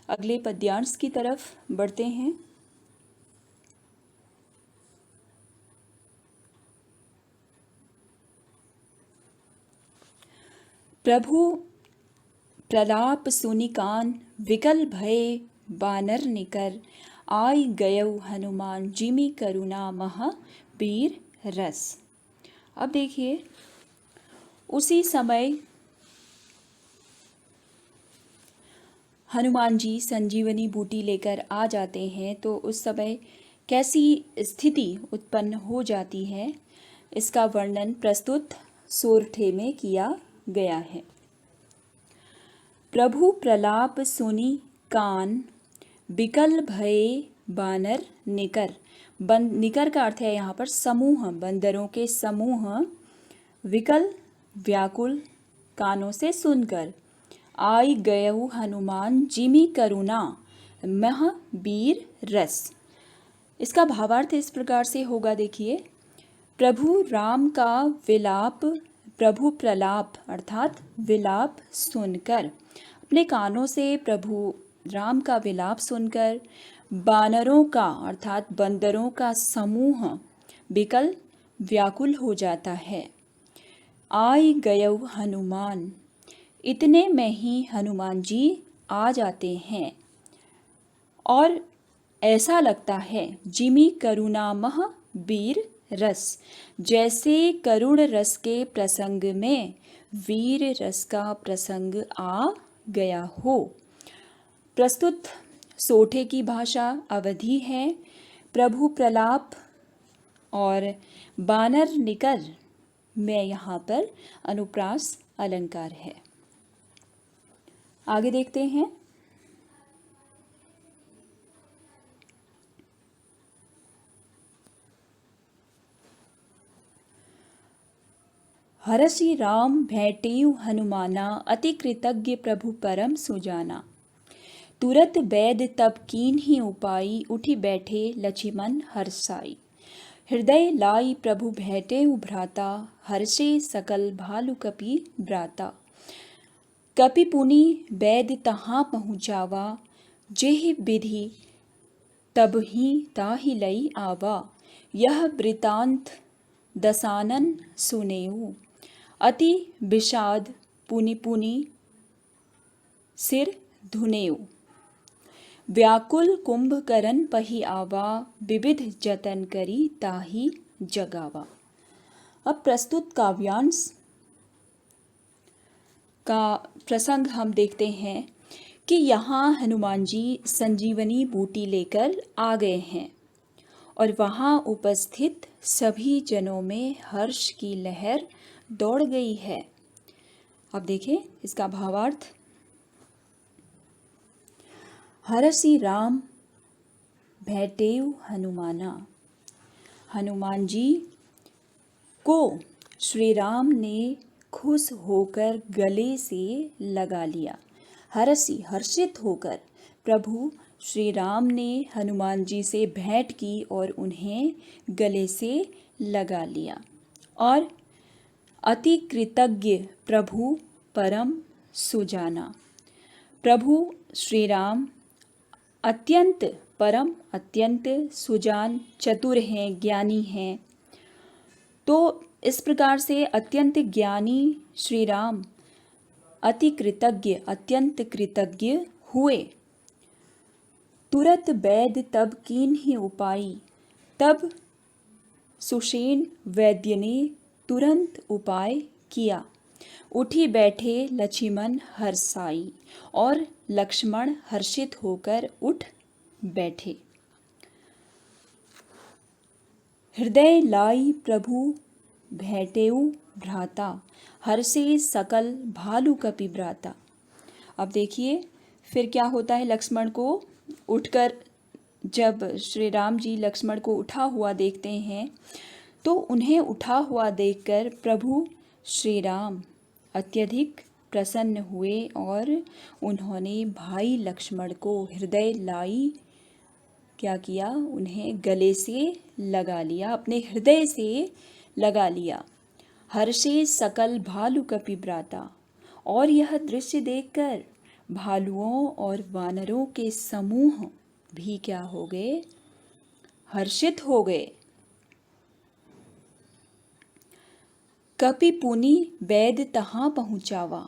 अगले पद्यांश की तरफ बढ़ते हैं। प्रभु प्रलाप सुनि कान विकल भय बानर निकर, आई गयौ हनुमान जिमि करुणा महाबीर रस। अब देखिए, उसी समय हनुमान जी संजीवनी बूटी लेकर आ जाते हैं। तो उस समय कैसी स्थिति उत्पन्न हो जाती है, इसका वर्णन प्रस्तुत सोरठे में किया गया है। प्रभु प्रलाप सुनि कान बिकल भय बानर निकर। निकर का अर्थ है यहाँ पर समूह, बंदरों के समूह। विकल व्याकुल कानों से सुनकर, आई गयौ हनुमान जिमि करुणा महाबीर रस। इसका भावार्थ इस प्रकार से होगा, देखिए, प्रभु राम का विलाप, प्रभु प्रलाप अर्थात विलाप सुनकर, अपने कानों से प्रभु राम का विलाप सुनकर बानरों का अर्थात बंदरों का समूह बिकल व्याकुल हो जाता है। आई गयौ हनुमान, इतने में ही हनुमान जी आ जाते हैं और ऐसा लगता है जिमि करुणा महाबीर रस, जैसे करुण रस के प्रसंग में वीर रस का प्रसंग आ गया हो। प्रस्तुत सोठे की भाषा अवधी है। प्रभु प्रलाप और बानर निकर में यहाँ पर अनुप्रास अलंकार है। आगे देखते हैं। हरषि राम भेटेउ हनुमाना, अति कृतज्ञ प्रभु परम सुजाना। तुरत बैद तब कीन्ही उपाई, उठी बैठे लक्ष्मण हर्षाई। हृदय लाई प्रभु भेटेउ भ्राता, हर्षे सकल भालु कपि भ्राता। कपि पुनि बैद तहाँ पहुँचावा, जेहि विधि तबहि ताहि लई आवा। यह वृतांत दसानन सुनेउ, अति विषाद पुनि पुनि सिर धुनेउ। व्याकुल कुंभकर्ण पहि आवा, विविध जतन करी ताहि जगावा। अब प्रस्तुत काव्यांश का प्रसंग हम देखते हैं कि यहाँ हनुमान जी संजीवनी बूटी लेकर आ गए हैं और वहाँ उपस्थित सभी जनों में हर्ष की लहर दौड़ गई है। अब देखें इसका भावार्थ। हरषि राम भेटेउ हनुमाना, हनुमान जी को श्री राम ने खुश होकर गले से लगा लिया। हरषि हर्षित होकर प्रभु श्री राम ने हनुमान जी से भेंट की और उन्हें गले से लगा लिया। और अति कृतज्ञ प्रभु परम सुजाना, प्रभु श्री राम अत्यंत परम अत्यंत सुजान चतुर हैं, ज्ञानी हैं। तो इस प्रकार से अत्यंत ज्ञानी श्री राम अति कृतज्ञ अत्यंत कृतज्ञ हुए। तुरत बैद तब कीन्ही उपाई, तब सुषेण वैद्य ने तुरंत उपाय किया। उठी बैठे लक्ष्मण हर्षाई, और लक्ष्मण हर्षित होकर उठ बैठे। हृदय लाई प्रभु भेटेउ भ्राता, हर्षे सकल भालु कपि भ्राता। अब देखिए फिर क्या होता है। लक्ष्मण को उठकर, जब श्री राम जी लक्ष्मण को उठा हुआ देखते हैं तो उन्हें उठा हुआ देखकर प्रभु श्री राम अत्यधिक प्रसन्न हुए और उन्होंने भाई लक्ष्मण को हृदय लाई क्या किया, उन्हें गले से लगा लिया, अपने हृदय से लगा लिया। हर्षे सकल भालु कपि भ्राता, और यह दृश्य देखकर भालुओं और वानरों के समूह भी क्या हो गए, हर्षित हो गए। कपि पुनि वैद तहाँ पहुँचावा।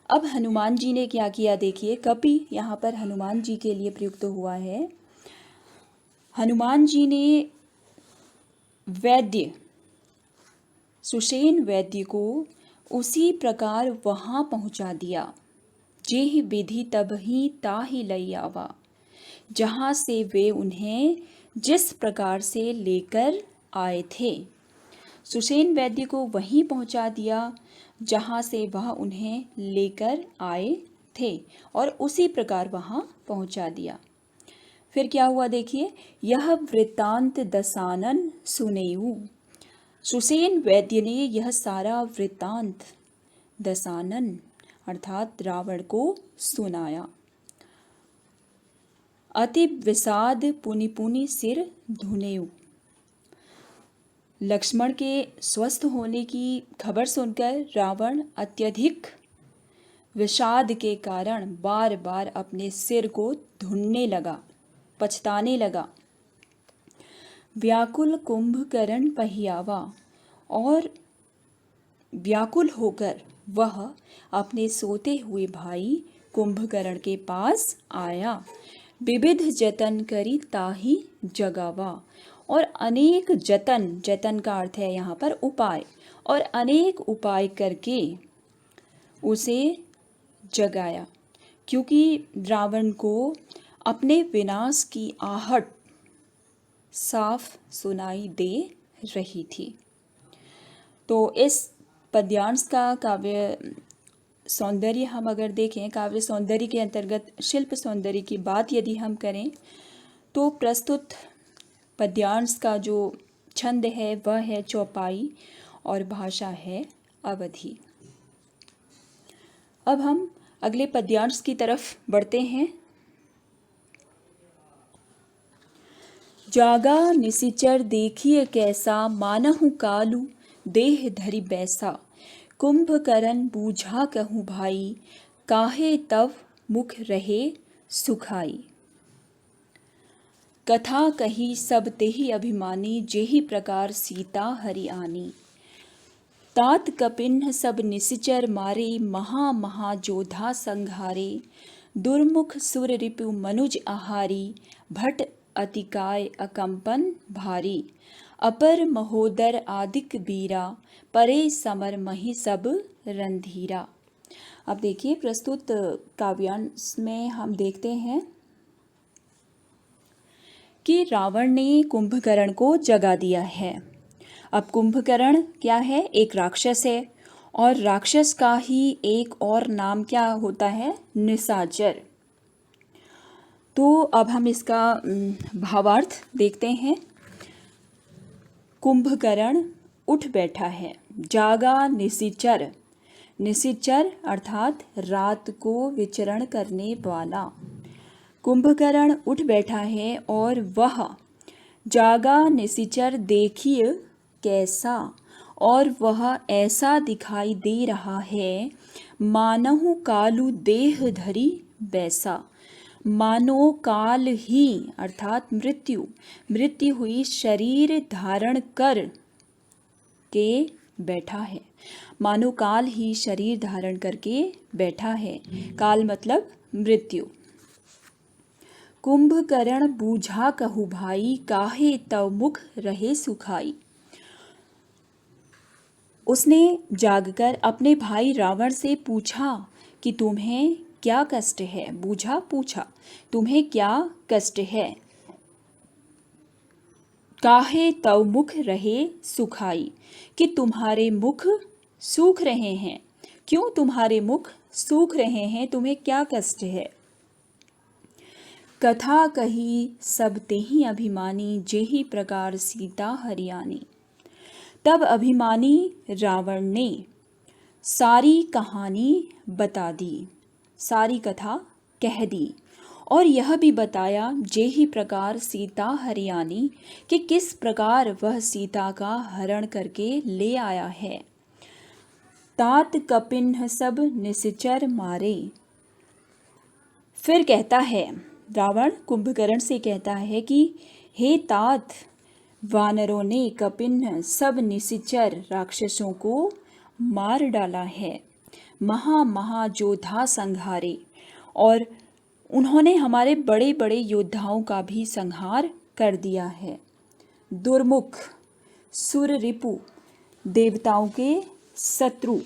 अब हनुमान जी ने क्या किया देखिए, कपि यहाँ पर हनुमान जी के लिए प्रयुक्त हुआ है। हनुमान जी ने वैद्य सुषेण वैद्य को उसी प्रकार वहाँ पहुँचा दिया, जेहि विधि तब ही ताहि लई आवा, जहाँ से वे उन्हें जिस प्रकार से लेकर आए थे। सुषेण वैद्य को वहीं पहुँचा दिया जहाँ से वह उन्हें लेकर आए थे और उसी प्रकार वहाँ पहुँचा दिया। फिर क्या हुआ देखिए, यह वृत्तांत दसानन सुनेऊ। सुषेण वैद्य ने यह सारा वृत्तांत दसानन अर्थात रावण को सुनाया। अति विषाद पुनि पुनि सिर धुनेऊ। लक्ष्मण के स्वस्थ होने की खबर सुनकर रावण अत्यधिक विषाद के कारण बार बार अपने सिर को धुनने लगा, पछताने लगा। व्याकुल कुंभकर्ण पहियावा, और व्याकुल होकर वह अपने सोते हुए भाई कुंभकर्ण के पास आया। विविध जतन करी ताहि जगावा, और अनेक जतन, जतन का अर्थ है यहाँ पर उपाय, और अनेक उपाय करके उसे जगाया, क्योंकि रावण को अपने विनाश की आहट साफ सुनाई दे रही थी। तो इस पद्यांश का काव्य सौंदर्य हम अगर देखें, काव्य सौंदर्य के अंतर्गत शिल्प सौंदर्य की बात यदि हम करें, तो प्रस्तुत पद्यांश का जो छंद है वह है चौपाई और भाषा है अवधि। अब हम अगले पद्यांश की तरफ बढ़ते हैं। जागा निशिचर देखिए कैसा, मानहु कालू देह धरि बैसा, कुंभकर्ण बूझा कहूँ भाई, काहे तव मुख रहे सुखाई। कथा कही सब तेहि अभिमानी, जेहि प्रकार सीता हरि आनी। तात कपिन्ह सब निशिचर मारे, महा महा जोधा संघारे। दुर्मुख सुर रिपु मनुज आहारी, भट अतिकाय अकंपन भारी। अपर महोदर आदिक बीरा, परे समर मही सब रणधीरा। अब देखिए प्रस्तुत काव्यांश में हम देखते हैं कि रावण ने कुंभकर्ण को जगा दिया है। अब कुंभकर्ण क्या है, एक राक्षस है, और राक्षस का ही एक और नाम क्या होता है, निशाचर। तो अब हम इसका भावार्थ देखते हैं। कुंभकर्ण उठ बैठा है, जागा निशिचर, निशिचर अर्थात रात को विचरण करने वाला। कुंभकर्ण उठ बैठा है और वह जागा निशिचर देखिए कैसा, और वह ऐसा दिखाई दे रहा है, मानहु कालु देह धरि बैसा, मानो काल ही अर्थात मृत्यु, मृत्यु हुई शरीर धारण कर के बैठा है। मानो काल ही शरीर धारण करके बैठा है, काल मतलब मृत्यु। कुंभकर्ण बूझा कहू भाई, काहे तव मुख रहे सुखाई। उसने जागकर अपने भाई रावण से पूछा कि तुम्हें क्या कष्ट है। बूझा पूछा, तुम्हें क्या कष्ट है। काहे तव मुख रहे सुखाई, कि तुम्हारे मुख सूख रहे हैं। क्यों तुम्हारे मुख सूख रहे हैं, तुम्हें क्या कष्ट है। कथा कही सब तेहि अभिमानी, जेहि प्रकार सीता हरियाणी। तब अभिमानी रावण ने सारी कहानी बता दी, सारी कथा कह दी, और यह भी बताया जेहि प्रकार सीता हरियाणी, कि किस प्रकार वह सीता का हरण करके ले आया है। तात कपिन्ह सब निशिचर मारे, फिर कहता है, रावण कुंभकर्ण से कहता है कि हे तात, वानरों ने कपिन सब निशिचर राक्षसों को मार डाला है, महायोद्धा संहारे, और उन्होंने हमारे बड़े बड़े योद्धाओं का भी संहार कर दिया है। दुर्मुख, सुर रिपु, देवताओं के शत्रु,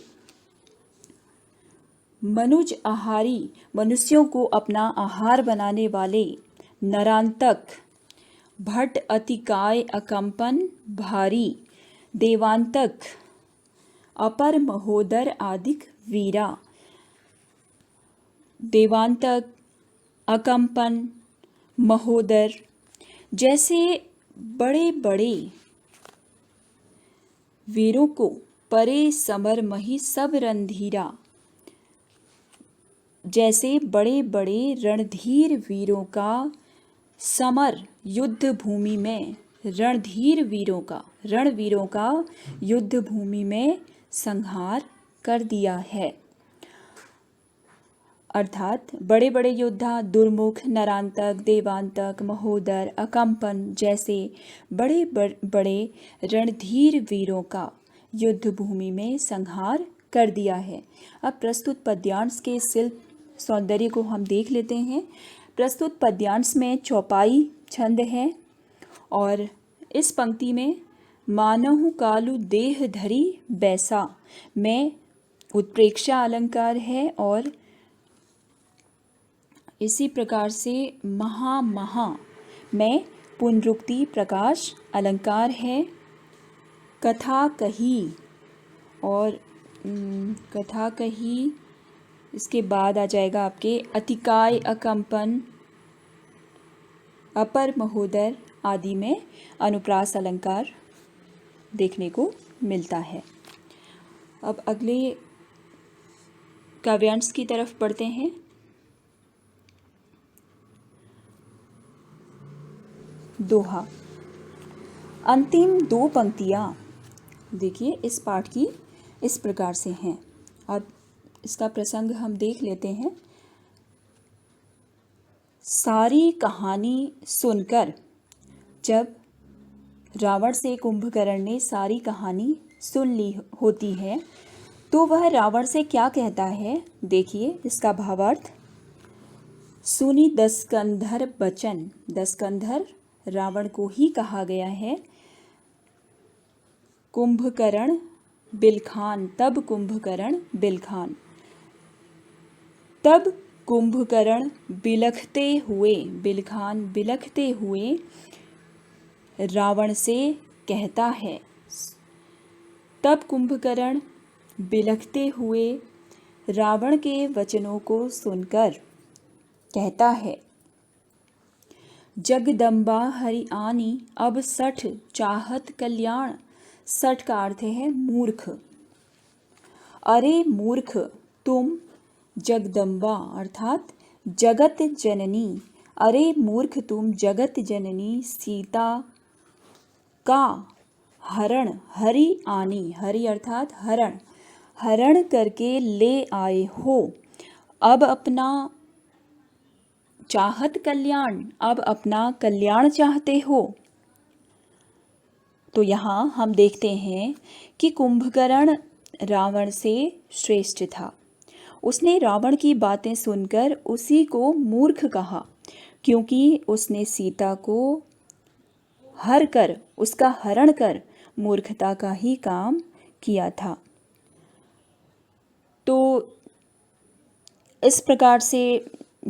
मनुज आहारी, मनुष्यों को अपना आहार बनाने वाले, नरांतक, भट्ट अतिकाय अकंपन भारी, देवांतक, अपर महोदर आदिक वीरा, देवांतक, अकंपन, महोदर जैसे बड़े बड़े वीरों को, परे समर मही सब रणधीरा, जैसे बड़े बड़े रणधीर वीरों का समर युद्ध भूमि में, रणधीर रणवीरों का युद्ध भूमि में संहार कर दिया है। अर्थात बड़े बड़े योद्धा दुर्मुख, नरांतक, देवांतक, महोदर, अकंपन जैसे बड़े बड़े रणधीर वीरों का युद्ध भूमि में संहार कर दिया है। अब प्रस्तुत पद्यांश के शिल्प सौंदर्य को हम देख लेते हैं। प्रस्तुत पद्यांश में चौपाई छंद है और इस पंक्ति में मानहु कालु देह धरी बैसा में उत्प्रेक्षा अलंकार है और इसी प्रकार से महा में पुनरुक्ति प्रकाश अलंकार है। कथा कही और कथा कही इसके बाद आ जाएगा आपके अतिकाय अकंपन, अपर महोदर आदि में अनुप्रास अलंकार देखने को मिलता है। अब अगले काव्यांश की तरफ बढ़ते हैं। दोहा। अंतिम दो पंक्तियाँ देखिए इस पाठ की इस प्रकार से हैं। अब इसका प्रसंग हम देख लेते हैं। सारी कहानी सुनकर, जब रावण से कुंभकर्ण ने सारी कहानी सुन ली होती है तो वह रावण से क्या कहता है, देखिए इसका भावार्थ। सुनी दस्कंधर बचन, दस्कंधर रावण को ही कहा गया है। कुंभकर्ण बिलखान, तब कुंभकर्ण बिलखान, तब कुंभकर्ण बिलखते हुए, बिलखान बिलखते हुए रावण से कहता है। तब कुंभकर्ण बिलखते हुए रावण के वचनों को सुनकर कहता है, जगदम्बा हरि आनी अब सठ चाहत कल्याण। सठ का अर्थ है मूर्ख। अरे मूर्ख तुम जगदम्बा अर्थात जगत जननी, अरे मूर्ख तुम जगत जननी सीता का हरण, हरि आनी, हरि अर्थात हरण, हरण करके ले आए हो। अब अपना चाहत कल्याण, अब अपना कल्याण चाहते हो। तो यहाँ हम देखते हैं कि कुंभकर्ण रावण से श्रेष्ठ था। उसने रावण की बातें सुनकर उसी को मूर्ख कहा, क्योंकि उसने सीता को हर कर, उसका हरण कर मूर्खता का ही काम किया था। तो इस प्रकार से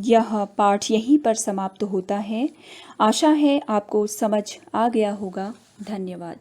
यह पाठ यहीं पर समाप्त होता है। आशा है आपको समझ आ गया होगा। धन्यवाद।